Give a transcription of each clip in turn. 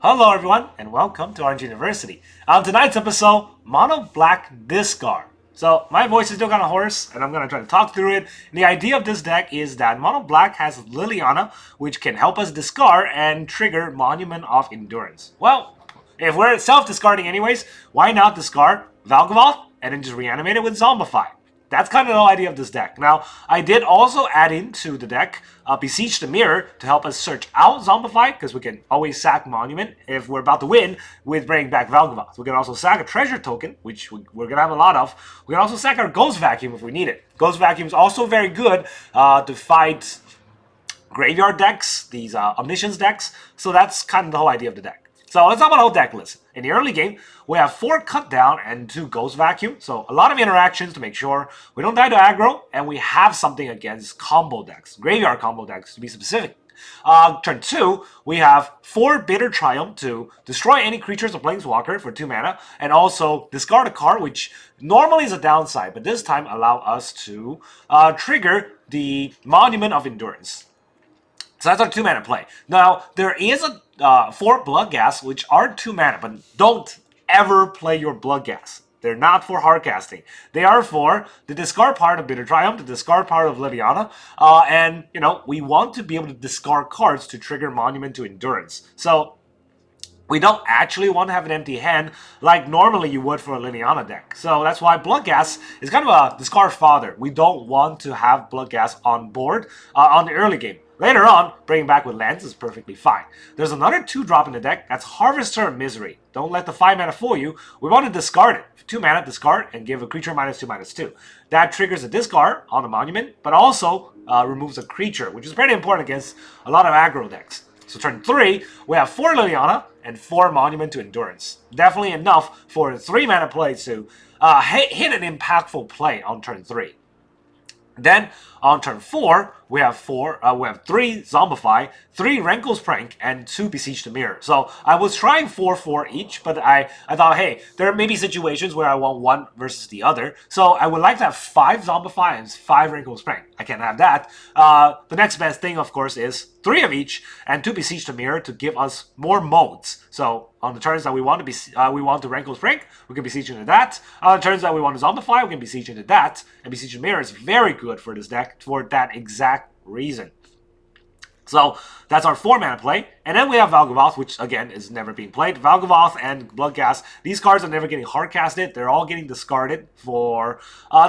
Hello everyone, and welcome to Orange University. On tonight's episode, Mono Black Discard. So, my voice is still kind of hoarse, and I'm going to try to talk through it. And the idea of this deck is that Mono Black has Liliana, which can help us discard and trigger Monument of Endurance. Well, if we're self-discarding anyways, why not discard Valgavoth and then just reanimate it with Zombify? That's kind of the idea of this deck. Now, I did also add into the deck Beseech the Mirror to help us search out Zombify, because we can always sack Monument if we're about to win with bringing back Valgavoth. We can also sack a Treasure Token, which we're going to have a lot of. We can also sack our Ghost Vacuum if we need it. Ghost Vacuum is also very good to fight graveyard decks, these Omniscience decks, so that's kind of the whole idea of the deck. So let's talk about the whole deck list. In the early game, we have 4 Cut Down and 2 Ghost Vacuum. So a lot of interactions to make sure we don't die to aggro, and we have something against combo decks, graveyard combo decks to be specific. Turn 2, we have 4 Bitter Triumph to destroy any creatures or Planeswalker for 2 mana, and also discard a card, which normally is a downside, but this time allow us to trigger the Monument of Endurance. So that's our 2 mana play. Now, there is a 4 Bloodghast, which are 2 mana, but don't ever play your Bloodghast. They're not for hard casting. They are for the discard part of Bitter Triumph, the discard part of Liliana, and, you know, we want to be able to discard cards to trigger Monument to Endurance. So we don't actually want to have an empty hand like normally you would for a Liliana deck. So that's why Bloodghast is kind of a discard fodder. We don't want to have Bloodghast on board on the early game. Later on, bringing back with lands is perfectly fine. There's another 2-drop in the deck, that's Harvester of Misery. Don't let the 5 mana fool you. We want to discard it. 2 mana, discard, and give a creature -2/-2. That triggers a discard on the Monument, but also removes a creature, which is pretty important against a lot of aggro decks. So turn 3, we have 4 Liliana and 4 Monument to Endurance. Definitely enough for a 3 mana play to hit an impactful play on turn 3. Then on turn 4, we have 3 Zombify, 3 Rankle's Prank, and 2 Beseech the Mirror. So I was trying 4 each, but I thought, hey, there may be situations where I want one versus the other. So I would like to have 5 Zombify and 5 Rankle's Prank. I can't have that. The next best thing, of course, is 3 of each and 2 Beseech the Mirror to give us more modes. So on the turns that we want to Rankle's Prank, we can Beseech into that. On the turns that we want to Zombify, we can Beseech into that. And Beseech the Mirror is very good for this deck for that exact reason. So that's our 4 mana play. And then we have Valgavoth, which again is never being played. Valgavoth and Bloodghast, these cards are never getting hard casted. They're all getting discarded for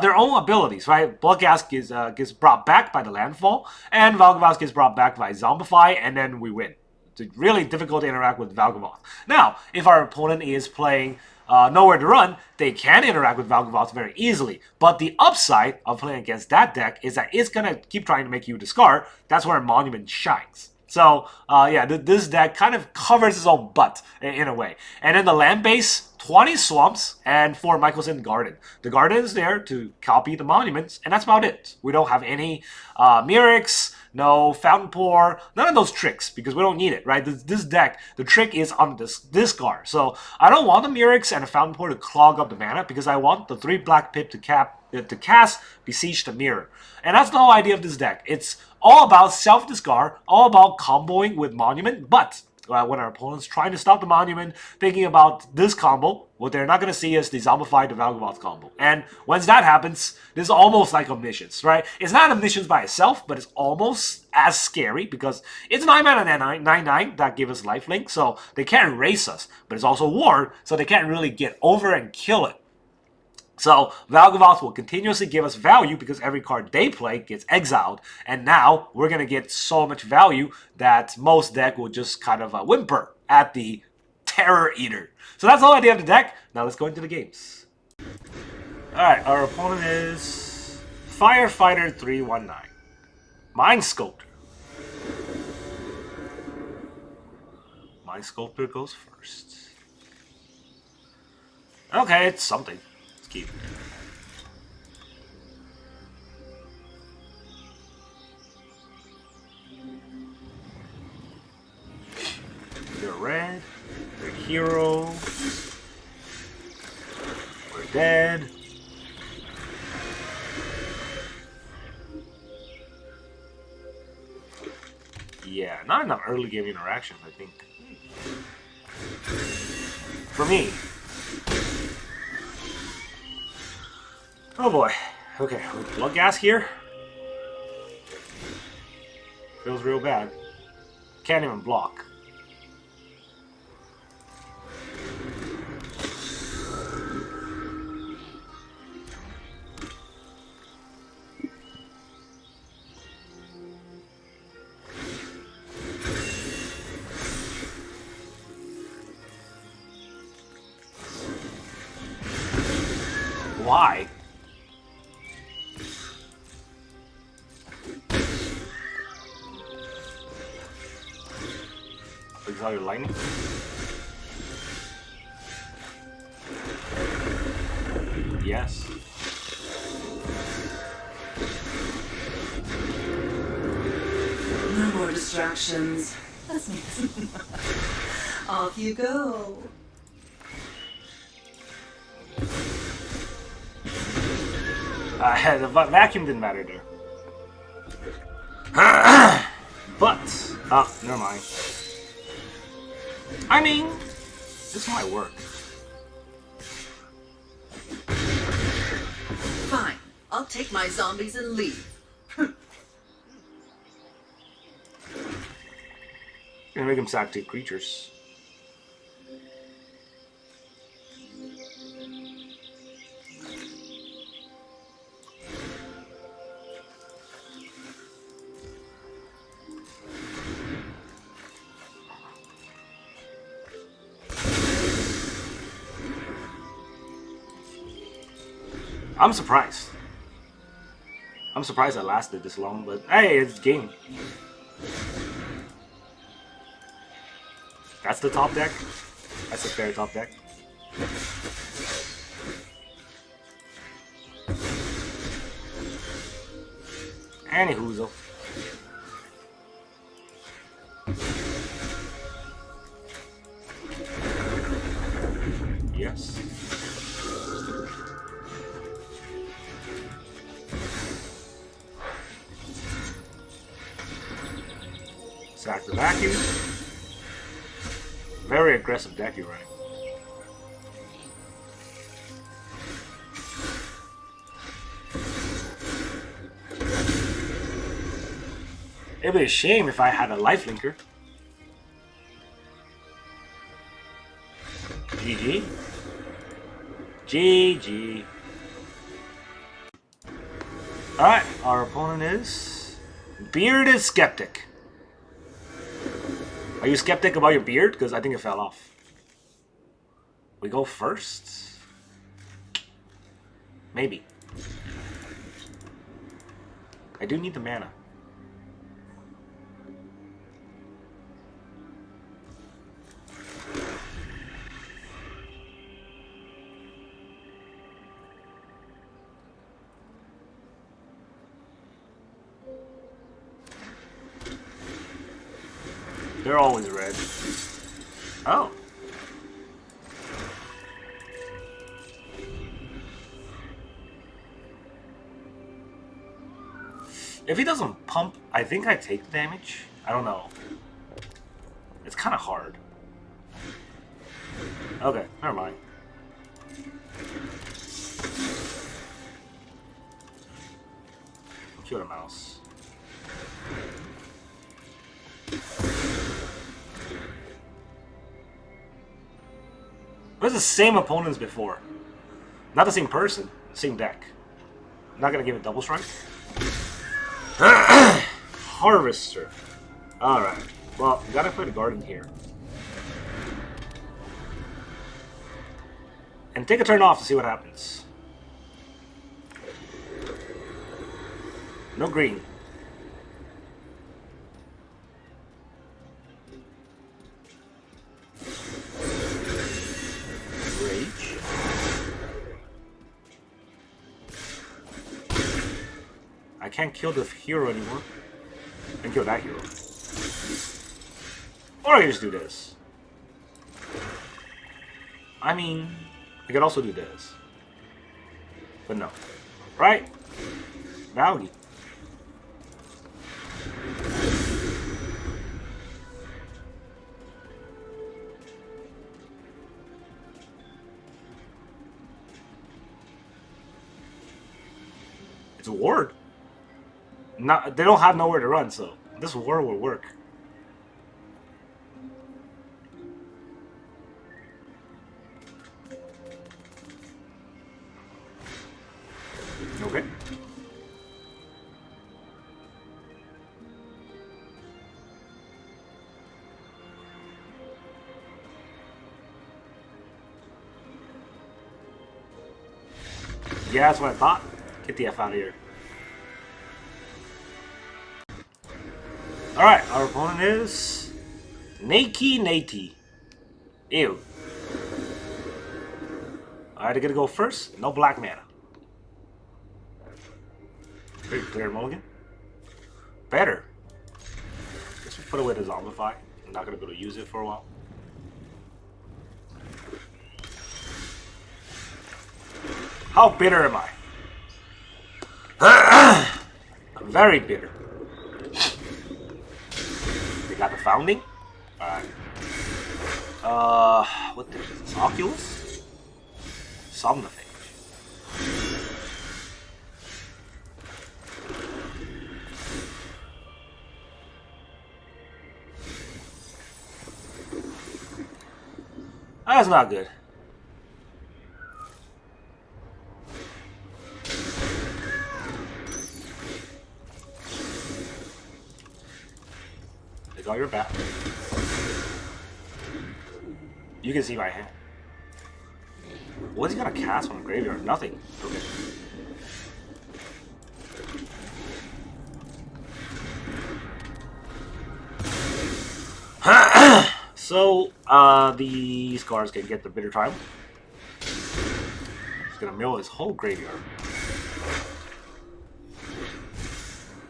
their own abilities, right? Bloodghast gets brought back by the landfall, and Valgavoth gets brought back by Zombify, and then we win. It's really difficult to interact with Valgavoth. Now, if our opponent is playing Nowhere to Run, they can interact with Valgavoth very easily. But the upside of playing against that deck is that it's going to keep trying to make you discard. That's where Monument shines. So, yeah, this deck kind of covers its own butt in a way. And then the land base, 20 Swamps and 4 Mycosynth Gardens. The garden is there to copy the monuments, and that's about it. We don't have any Mirrors, no Fountain Pour, none of those tricks, because we don't need it, right? This deck, the trick is on this discard. So I don't want the Mirrors and a Fountain Pour to clog up the mana, because I want the 3 Black Pip to cast Beseech the Mirror. And that's the whole idea of this deck. It's all about self-discard, all about comboing with Monument, but when our opponent's trying to stop the Monument, thinking about this combo, what they're not going to see is the Zombify to Valgavoth combo. And once that happens, this is almost like Omniscience, right? It's not Omniscience by itself, but it's almost as scary because it's 9 mana and 9/9 that give us lifelink, so they can't erase us. But it's also Ward, so they can't really get over and kill it. So Valgavoth will continuously give us value because every card they play gets exiled. And now we're going to get so much value that most deck will just kind of whimper at the Terror Eater. So that's the whole idea of the deck. Now let's go into the games. Alright, our opponent is Firefighter 319. Mind Sculptor. Mind Sculptor goes first. Okay, it's something. Keep. They're red. They're hero. We're dead. Yeah, not enough early game interactions, I think. For me. Oh boy. Okay, with Bloodghast here. Feels real bad. Can't even block. Why? Exile your lightning. Yes. No more distractions. That's me. Off you go. The vacuum didn't matter there. But, never mind. I mean, this might work. Fine. I'll take my zombies and leave. Gonna make him sack 2 creatures. I'm surprised. I'm surprised I lasted this long, but hey, it's game. That's the top deck. That's a fair top deck. Anywhoozle. Yes. Sack the vacuum. Very aggressive deck, you're right. It'd be a shame if I had a lifelinker. GG. GG. Alright, our opponent is Bearded Skeptic. Are you skeptic about your beard? Because I think it fell off. We go first? Maybe. I do need the mana. They're always red. Oh. If he doesn't pump, I think I take the damage. I don't know. It's kind of hard. Okay, never mind. Kill the mouse. Where's the same opponents before? Not the same person, same deck. I'm not gonna give it double strike. Harvester. Alright. Well, we gotta play the garden here. And take a turn off to see what happens. No green. Rage. I can't kill the hero anymore. I can kill that hero. Or I can just do this. I mean, I could also do this. But no. Right? Valgy. It's a ward. Not, they don't have nowhere to run, so this ward will work. Okay. Yeah, that's what I thought. Get the F out of here. Alright, our opponent is Nati. Ew. Alright, I gotta go first. No black mana. Very clear mulligan. Better. Guess we put away the Zombify. I'm not gonna be able to use it for a while. How bitter am I? I'm very bitter. They got the founding? Alright. What is this? Oculus? Zombify. That's not good. Take all your back. You can see my hand. What is he gonna cast from the graveyard? Nothing. Okay. So, these cards can get the Bitter Triumph. He's gonna mill his whole graveyard.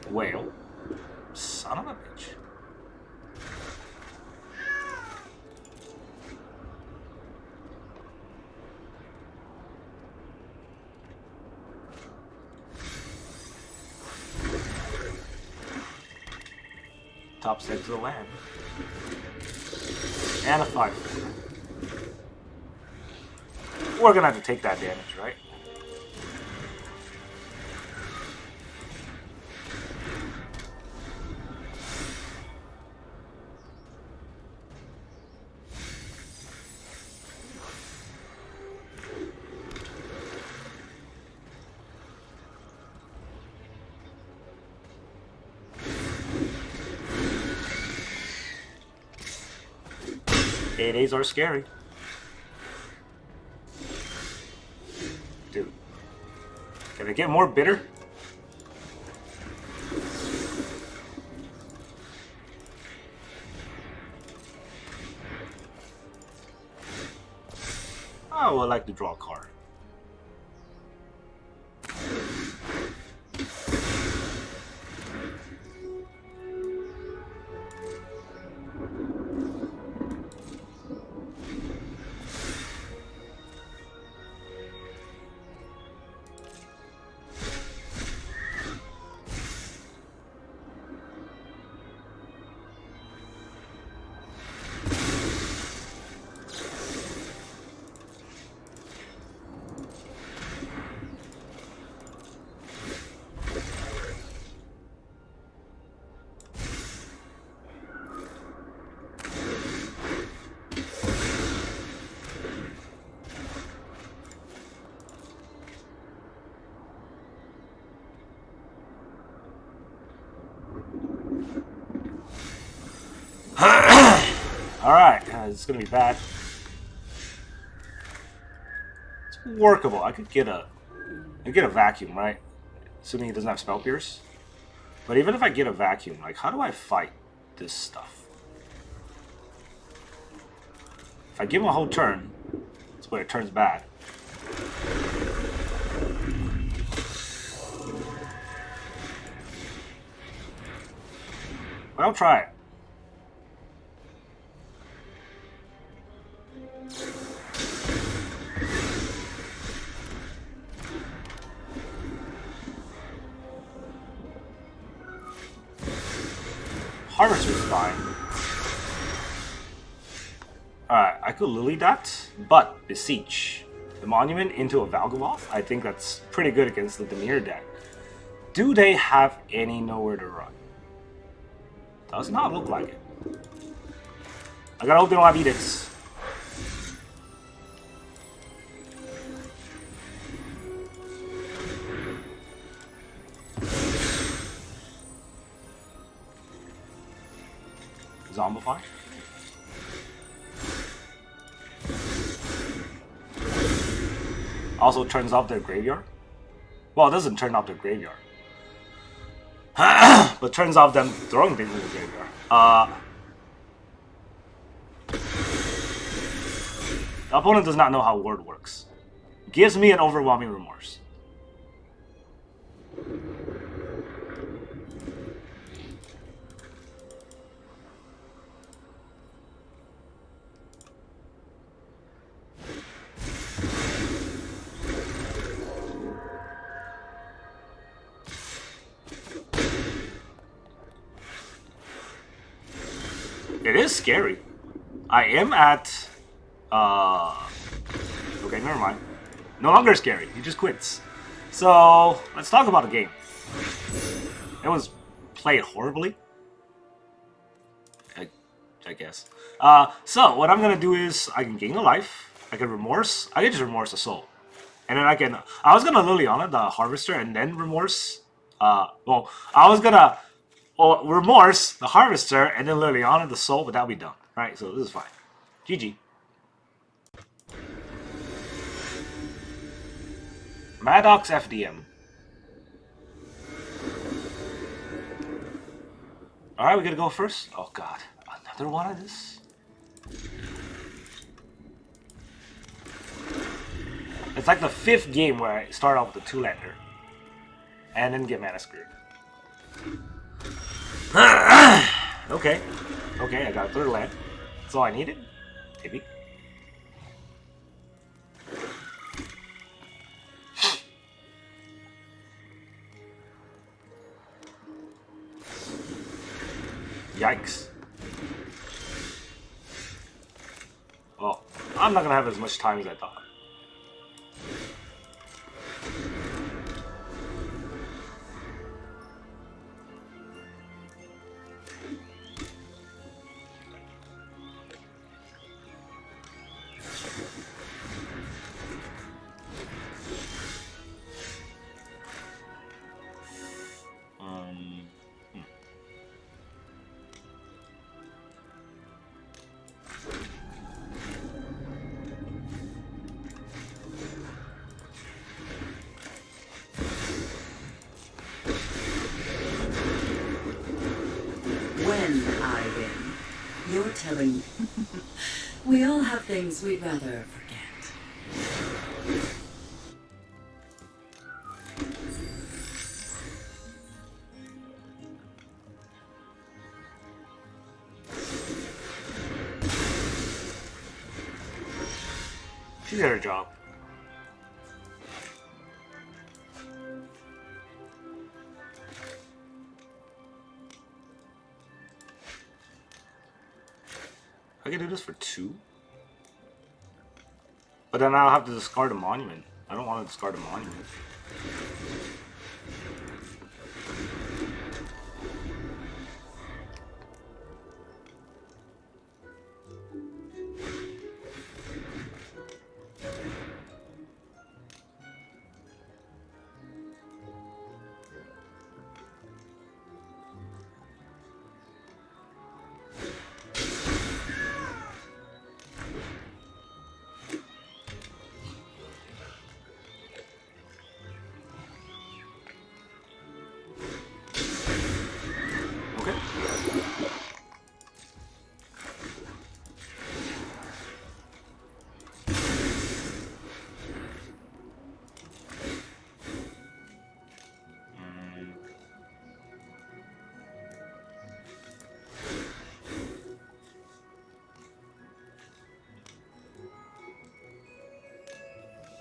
Whale. Son of a bitch. Top 6 of the land. And a 5. We're gonna have to take that damage, right? Days are scary. Dude. Can I get more bitter? I would like to draw a card. Alright, it's gonna be bad. It's workable. I could get a vacuum, right? Assuming he doesn't have spell pierce. But even if I get a vacuum, like how do I fight this stuff? If I give him a whole turn, that's where it turns bad. But I'll try it. Harvest is fine. Alright, I could Lily that, but Beseech the Monument into a Valgavoth, I think that's pretty good against the Demir deck. Do they have any nowhere to run? Does not look like it. I gotta hope they don't have edicts. Zombify. Also turns off their graveyard. Well, it doesn't turn off their graveyard. But turns off them throwing things in the graveyard. The opponent does not know how ward works. Gives me an overwhelming remorse. It is scary. I am at... Okay, never mind. No longer scary. He just quits. So, let's talk about the game. It was played horribly. I guess. So, what I'm going to do is, I can gain a life. I can remorse. I can just remorse a soul. And then I can... I was going to Liliana, the Harvester, and then remorse. Well, I was going to... Well, remorse, the Harvester, and then Liliana, the soul, but that'll be done. Right, so this is fine. GG. Maddox FDM. Alright, we gotta go first. Oh god, another one of this? It's like the 5th game where I start off with a 2-lander. And then get mana screwed. Okay. Okay, I got a 3rd land. That's all I needed. Maybe. Yikes. Well, I'm not gonna have as much time as I thought. When I win, you're telling... We all have things we'd rather forget. She did her job. I can do this for 2? But then I'll have to discard a monument. I don't want to discard a monument.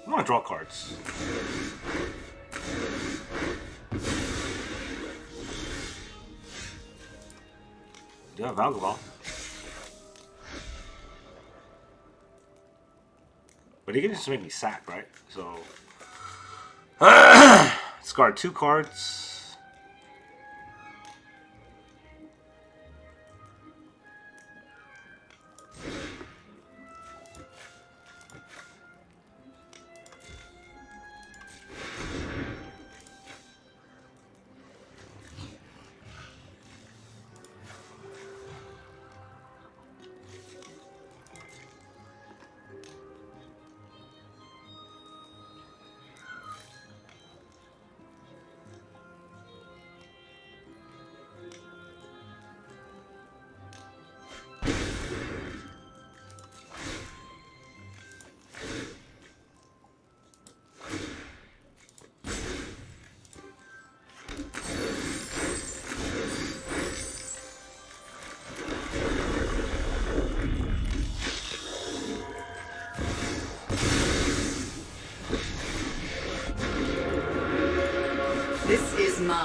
I want to draw cards. Do I have Valgavoth? But he can just make me sack, right? So... discard 2 cards.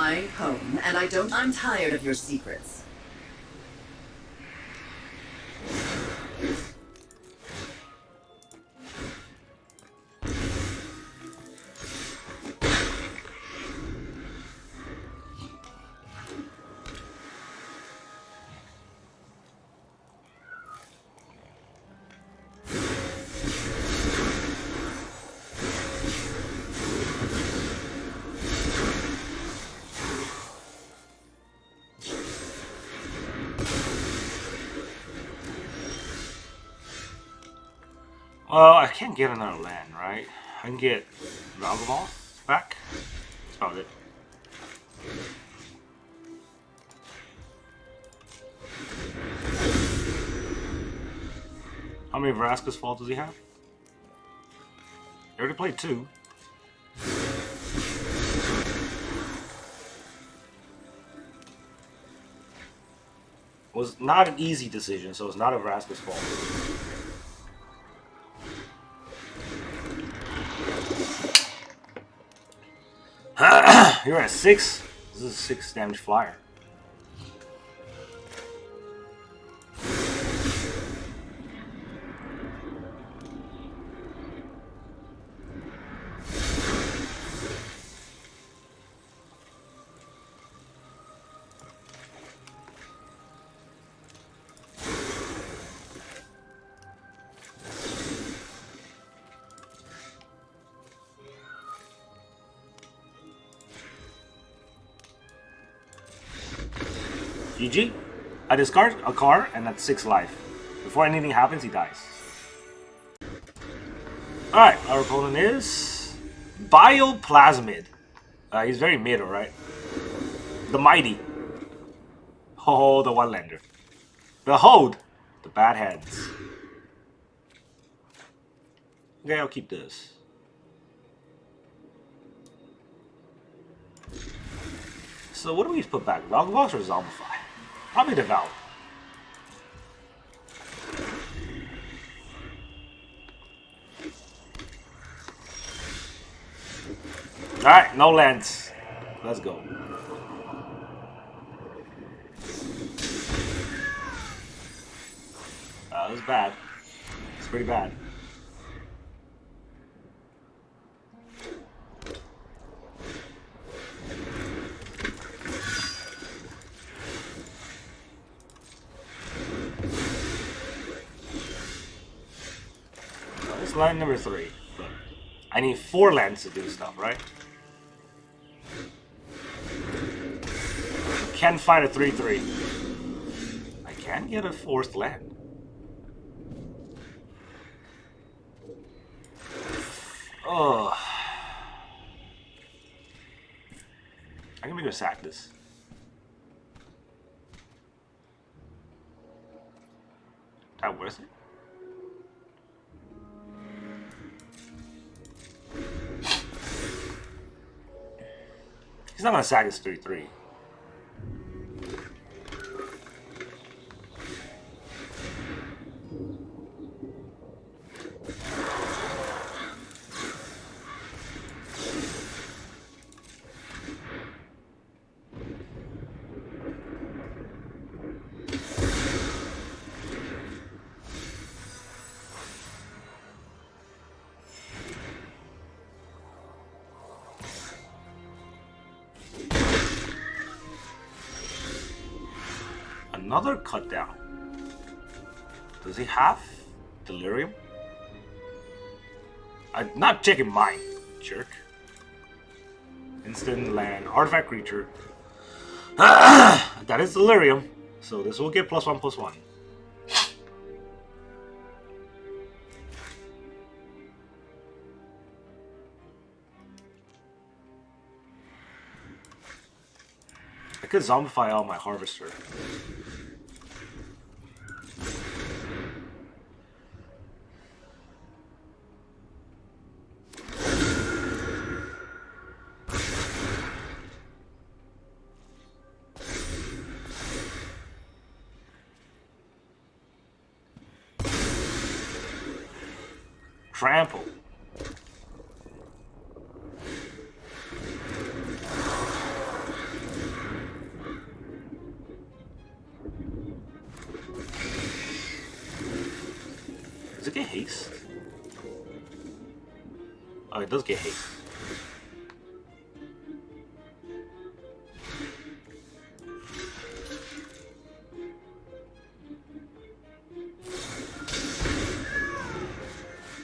my home, and I'm tired of your secrets. Well, I can't get another land, right? I can get Valgavoth back. That's about it. How many Vraska's Fall does he have? He already played 2. Was not an easy decision, so it's not a Vraska's fault. You're at 6. This is a 6 damage flyer. GG. I discard a card and that's 6 life. Before anything happens, he dies. Alright, our opponent is Bioplasmid. He's very mid, alright? The Mighty. Oh, the one-lander. Behold, the bad heads. Okay, I'll keep this. So what do we put back? Valgavoth or Zombify? Probably the Val. Alright, no lands. Let's go. That was bad. It's pretty bad. It's line number 3. But I need 4 lands to do stuff, right? Can't fight a 3/3. I can get a 4th land. Oh. I'm gonna go sack this. That worth it? He's not gonna sack his 3/3. Another cut down. Does he have delirium? I'm not checking mine, jerk. Instant land, artifact creature. That is delirium. So this will get +1/+1. I could zombify out my harvester. Trample. Does it get haste? Oh, it does get haste.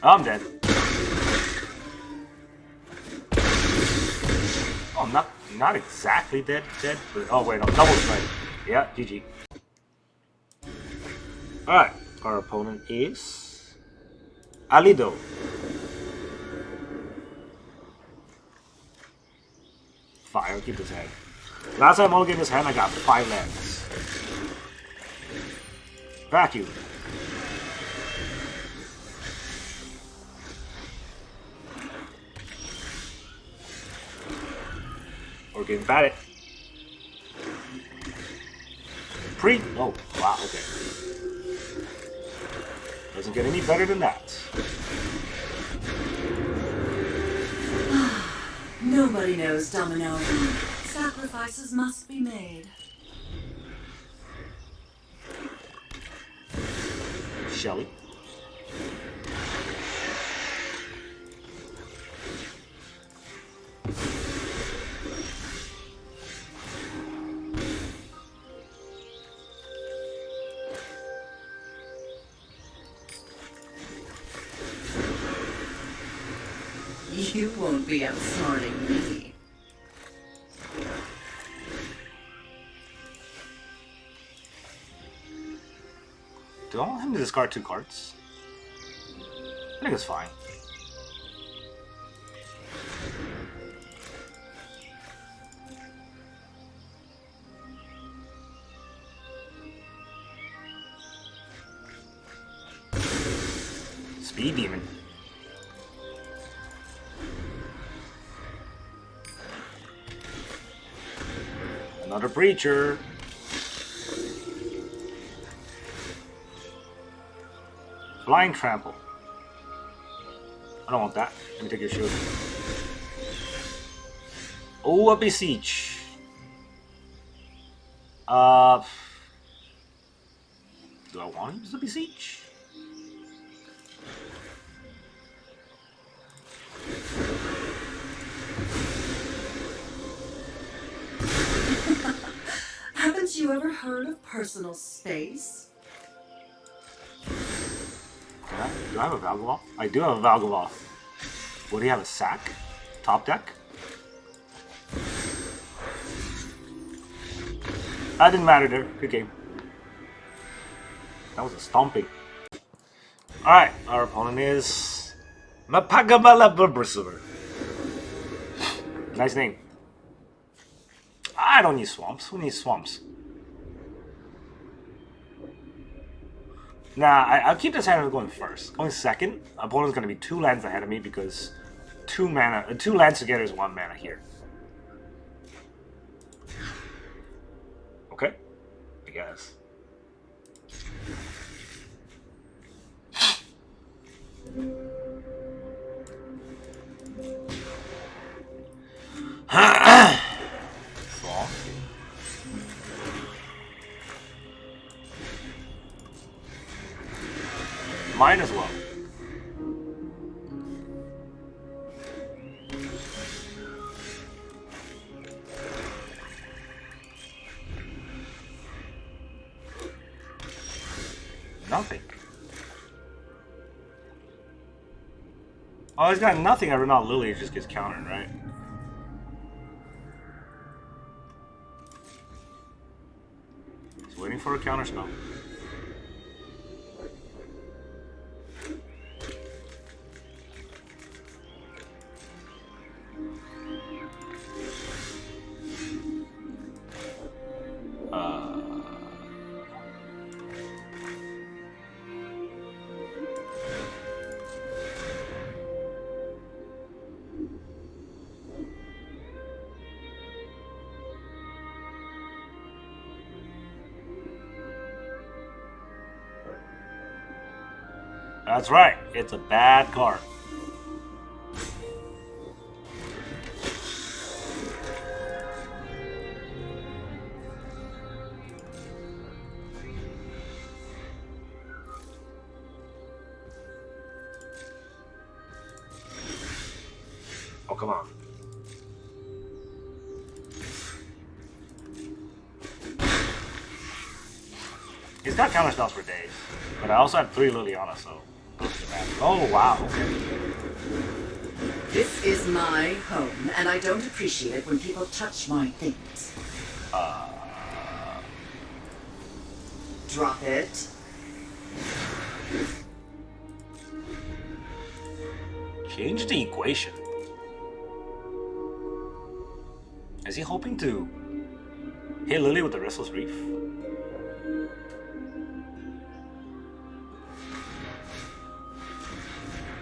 Oh, I'm dead. Oh, I'm not exactly dead, but oh wait, I'm double strike. Yeah, GG. Alright, our opponent is Alido. Fire, keep his hand. Last time I mulliganed his hand, I got 5 lands. Vacuum. We're getting batted. Oh, wow, okay. Doesn't get any better than that. Nobody knows, Domino. Sacrifices must be made. Shelly. You won't be outsmarting me. Do I want him to discard 2 cards? I think it's fine. Speed Demon. Another Breacher. Flying Trample. I don't want that. Let me take your shield. Oh, a Beseech. Do I want to use the Beseech? Haven't you ever heard of personal space? Yeah. Do I have a Valgavoth? I do have a Valgavoth. Would he have a sack? Top deck? That didn't matter there. Good game. That was a stomping. Alright, our opponent is Mycosynth. Nice name. I don't need swamps. Who needs swamps? Nah, I'll keep this hand going first. Going second, opponent's gonna be 2 lands ahead of me because 2 lands together is 1 mana here. Okay, I guess. Swamp. Might as well. Nothing. Oh, he's got nothing. I run out Lily, it just gets countered, right? He's waiting for a counter spell. That's right, it's a bad card. come on. He's got counter spells for days, but I also have 3 Liliana, so doesn't matter. Oh wow, okay. This is my home, and I don't appreciate it when people touch my things. Drop it. Change the equation. Is he hoping to hit Lily with the Restless Reef?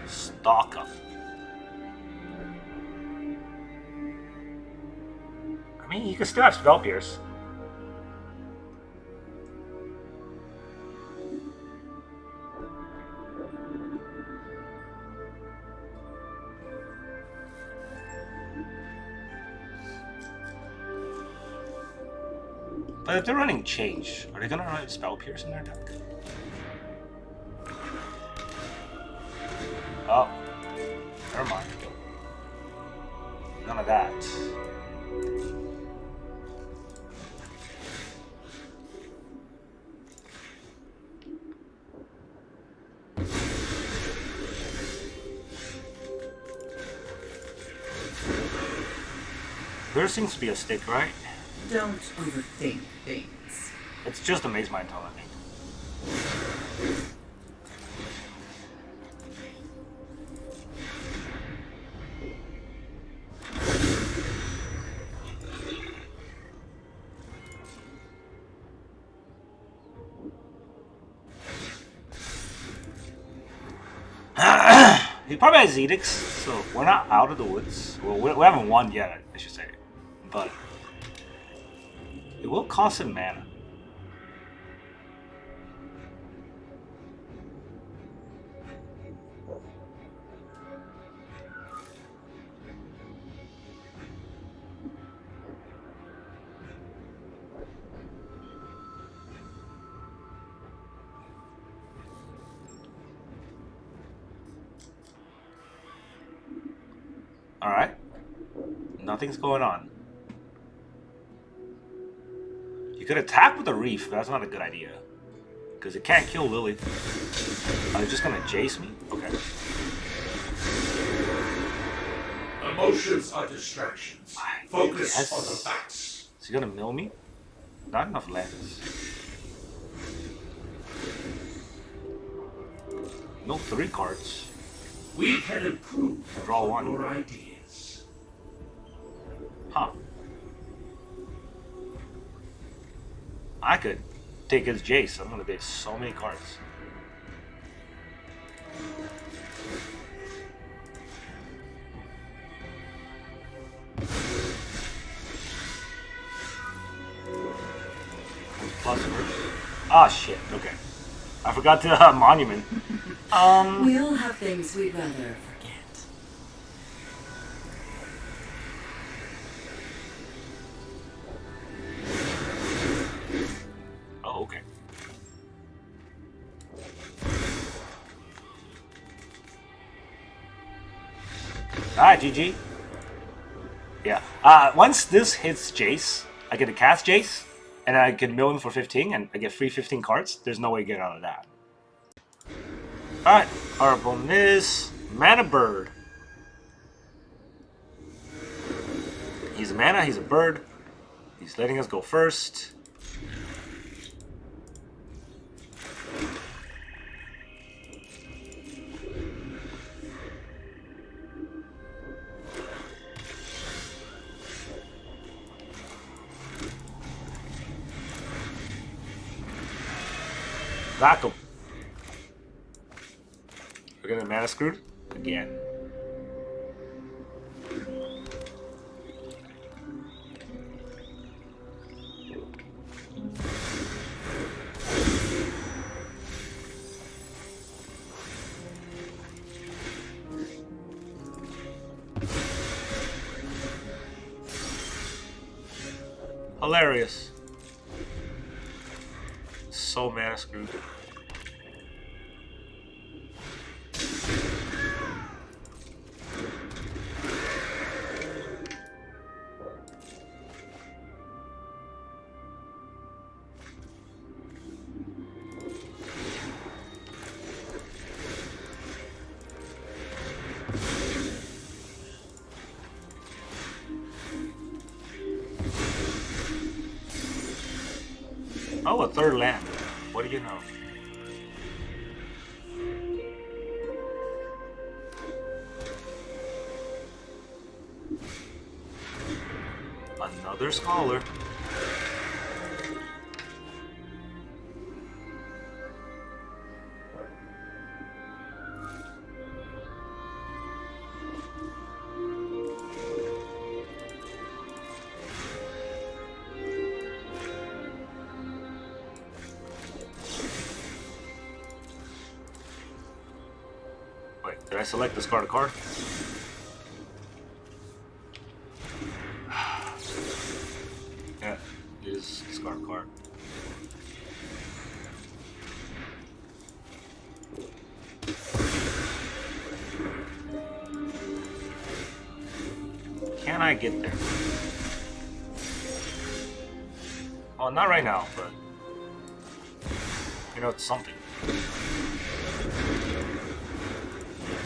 Stalk up. I mean, you can still have Spell Pierce. But if they're running Change, are they gonna run Spell Pierce in their deck? Oh. Never mind. None of that. There seems to be a stick, right? Don't overthink things. It's just a Maze Mind Tome, I think. He probably has Edicts, so we're not out of the woods. Well, we haven't won yet, I should say. But it will cost him mana. Alright. Nothing's going on. You could attack with a Reef, but that's not a good idea. Because it can't kill Lily. Are they just gonna Jace me? Okay. Emotions are distractions. Focus Yes. on the facts. Is he gonna mill me? Not enough lands. No 3 cards. We can improve Draw on one. your ideas. Huh. I could take his Jace. I'm gonna get so many cards. Plus first. Ah, shit. Okay. I forgot to Monument. We all have things we'd rather forget. Oh, okay. Alright, GG. Yeah. Once this hits Jace, I get to cast Jace, and I can mill him for 15, and I get free 15 cards. There's no way to get out of that. Alright, our opponent is Mana Bird. He's a mana, he's a bird. He's letting us go first. Rankle. We're getting mana screwed again. Hilarious. So mana screwed. Oh, a third land. What do you know? Another scholar. Wait, did I select discard a card? Yeah, it is discard a card. Can I get there? Oh, not right now, but you know, it's something.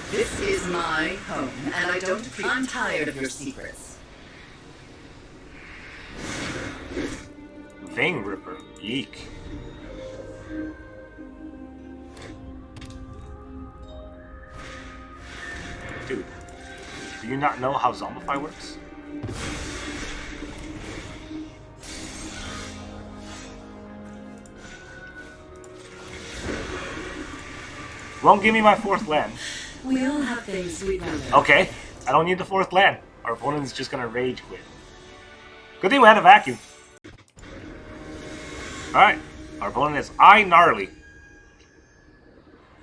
This is my home, and I don't. I'm tired of your secrets. Vein Ripper. Yeek. Dude, do you not know how Zombify works? Won't give me my fourth land. We all have things we'd rather. Okay, I don't need the fourth land. Our opponent is just gonna rage quit. Good thing we had a vacuum. Alright, our opponent is Gnarly.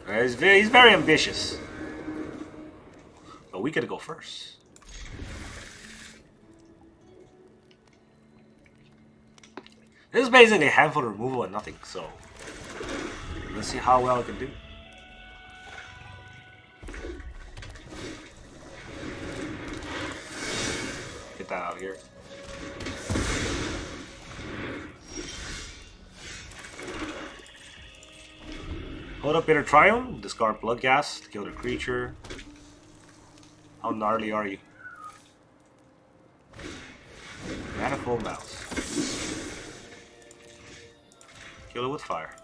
He's very ambitious. But we gotta go first. This is basically a handful removal and nothing, so let's see how well I can do. Get that out here. Hold up Bitter Triumph, discard Bloodghast to kill the creature. How gnarly are you? Manifold Mouse. Kill it with fire.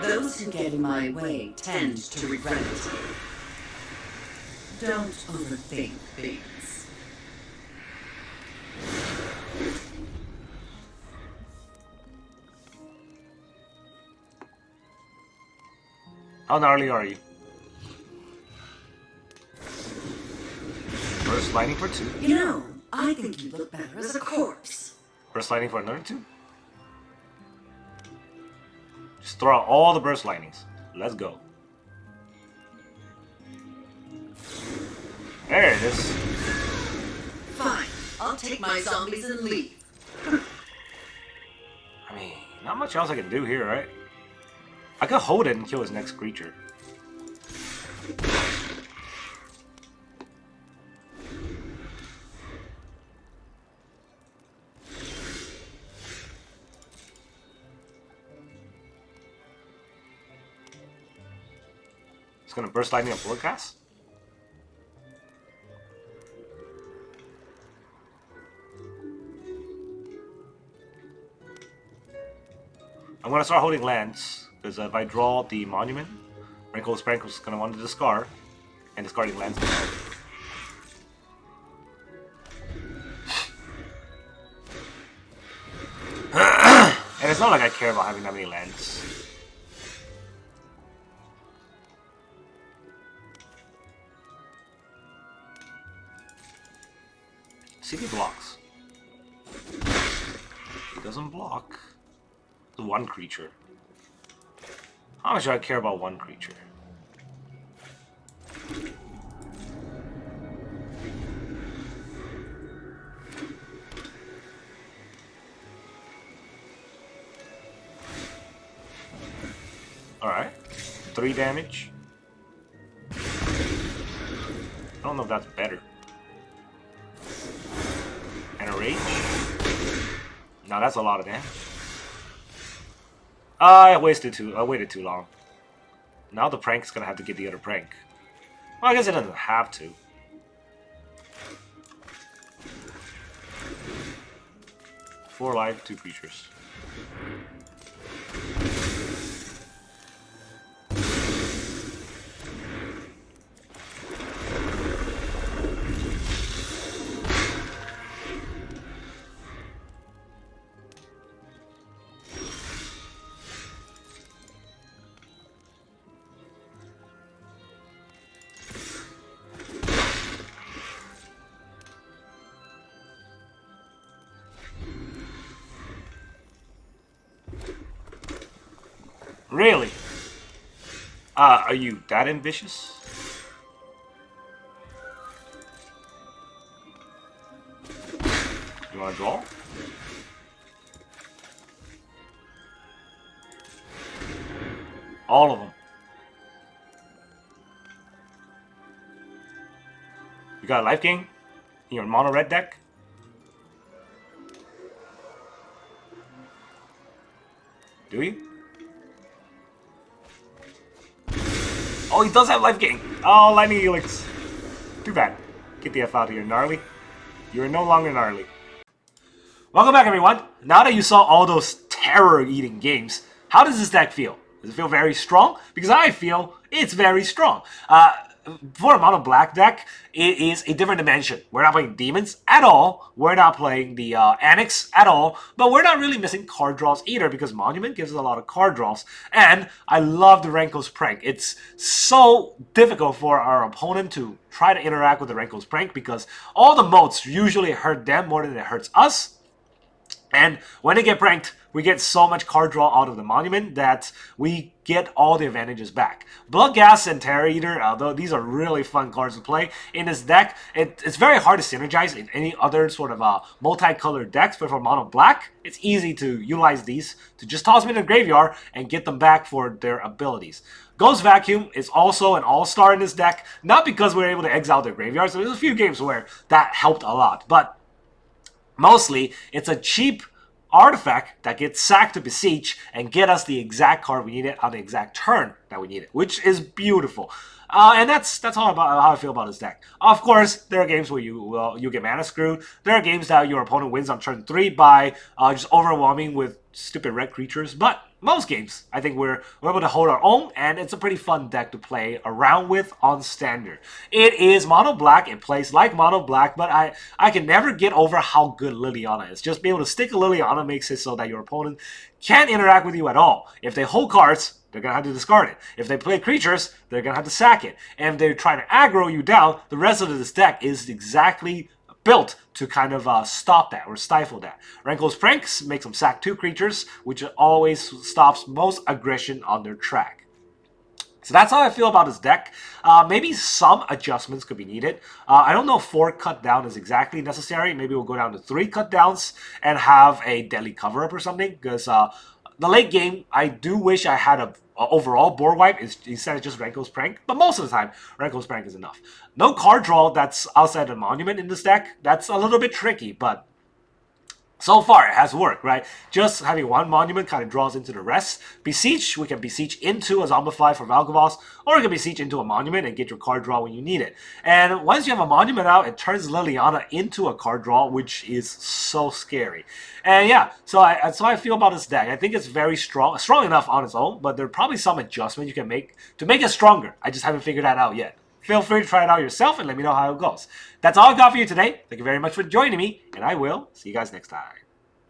Those who get in my way tend to regret it. Don't overthink things. How gnarly are you? Burst Lightning for 2. You know, I think you look better as a corpse. Burst Lightning for another 2. Just throw out all the Burst Lightnings. Let's go. There it is. Fine, I'll take my zombies and leave. I mean, not much else I can do here, right? I could hold it and kill his next creature. It's gonna Burst Lightning a Bloodghast? I'm gonna start holding lands, because if I draw the Monument, Rankle's is gonna want to discard, and discarding lands. And it's not like I care about having that many lands. See if he blocks. He doesn't block. It's one creature. How much do I care about one creature? Alright. 3 damage. don't know if that's better. And a rage. No, that's a lot of damage. I waited too long. Now the prank is gonna have to get the other prank. Well, I guess it doesn't have to. Four life, 2 creatures. Really? Are you that ambitious? You want to draw? All of them. You got a life gain in your mono red deck? Do you? Oh, he does have life gain. Oh, lightning helix. Too bad. Get the F out of here, gnarly. You are no longer gnarly. Welcome back, everyone. Now that you saw all those terror-eating games, how does this deck feel? Does it feel very strong? Because I feel it's very strong. For a mono black deck, it is a different dimension. We're not playing demons at all. We're not playing the Annex at all. But we're not really missing card draws either because Monument gives us a lot of card draws. And I love the Rankle's Prank. It's so difficult for our opponent to try to interact with the Rankle's Prank because all the modes usually hurt them more than it hurts us. And when they get pranked, we get so much card draw out of the Monument that we get all the advantages back. Bloodghast and Terror Eater, although these are really fun cards to play in this deck, it's very hard to synergize in any other sort of multicolored decks, but for mono black, it's easy to utilize these to just toss them in the graveyard and get them back for their abilities. Ghost Vacuum is also an all-star in this deck, not because we were able to exile their graveyard, so there's a few games where that helped a lot, but mostly, it's a cheap artifact that gets sacked to Beseech and get us the exact card we needed on the exact turn that we needed, which is beautiful. And that's all about how I feel about this deck. Of course, there are games where you get mana screwed. There are games that your opponent wins on turn 3 by just overwhelming with stupid red creatures. But most games, I think we're able to hold our own, and it's a pretty fun deck to play around with on standard. It is mono black. It plays like mono black, but I can never get over how good Liliana is. Just being able to stick a Liliana makes it so that your opponent can't interact with you at all. If they hold cards, they're going to have to discard it. If they play creatures, they're going to have to sack it. And if they're trying to aggro you down, the rest of this deck is exactly built to kind of stop that or stifle that. Rankle's Pranks makes them sack 2 creatures, which always stops most aggression on their track. So that's how I feel about this deck. Maybe some adjustments could be needed. I don't know if 4 cut down is exactly necessary. Maybe we'll go down to 3 cut downs and have a deadly cover-up or something. Because the late game, I do wish I had a overall board wipe instead of just Rankle's Prank, but most of the time, Rankle's Prank is enough. No card draw that's outside the Monument in this deck. That's a little bit tricky, but so far it has worked, right? Just having one Monument kind of draws into the rest. Beseech, we can Beseech into a Zombify for Valgavoth, or you can Beseech into a Monument and get your card draw when you need it. And once you have a Monument out, it turns Liliana into a card draw, which is so scary. And yeah, so I feel about this deck. I think it's very strong enough on its own, but there are probably some adjustments you can make to make it stronger. I just haven't figured that out yet. Feel free to try it out yourself and let me know how it goes. That's all I've got for you today. Thank you very much for joining me, and I will see you guys next time.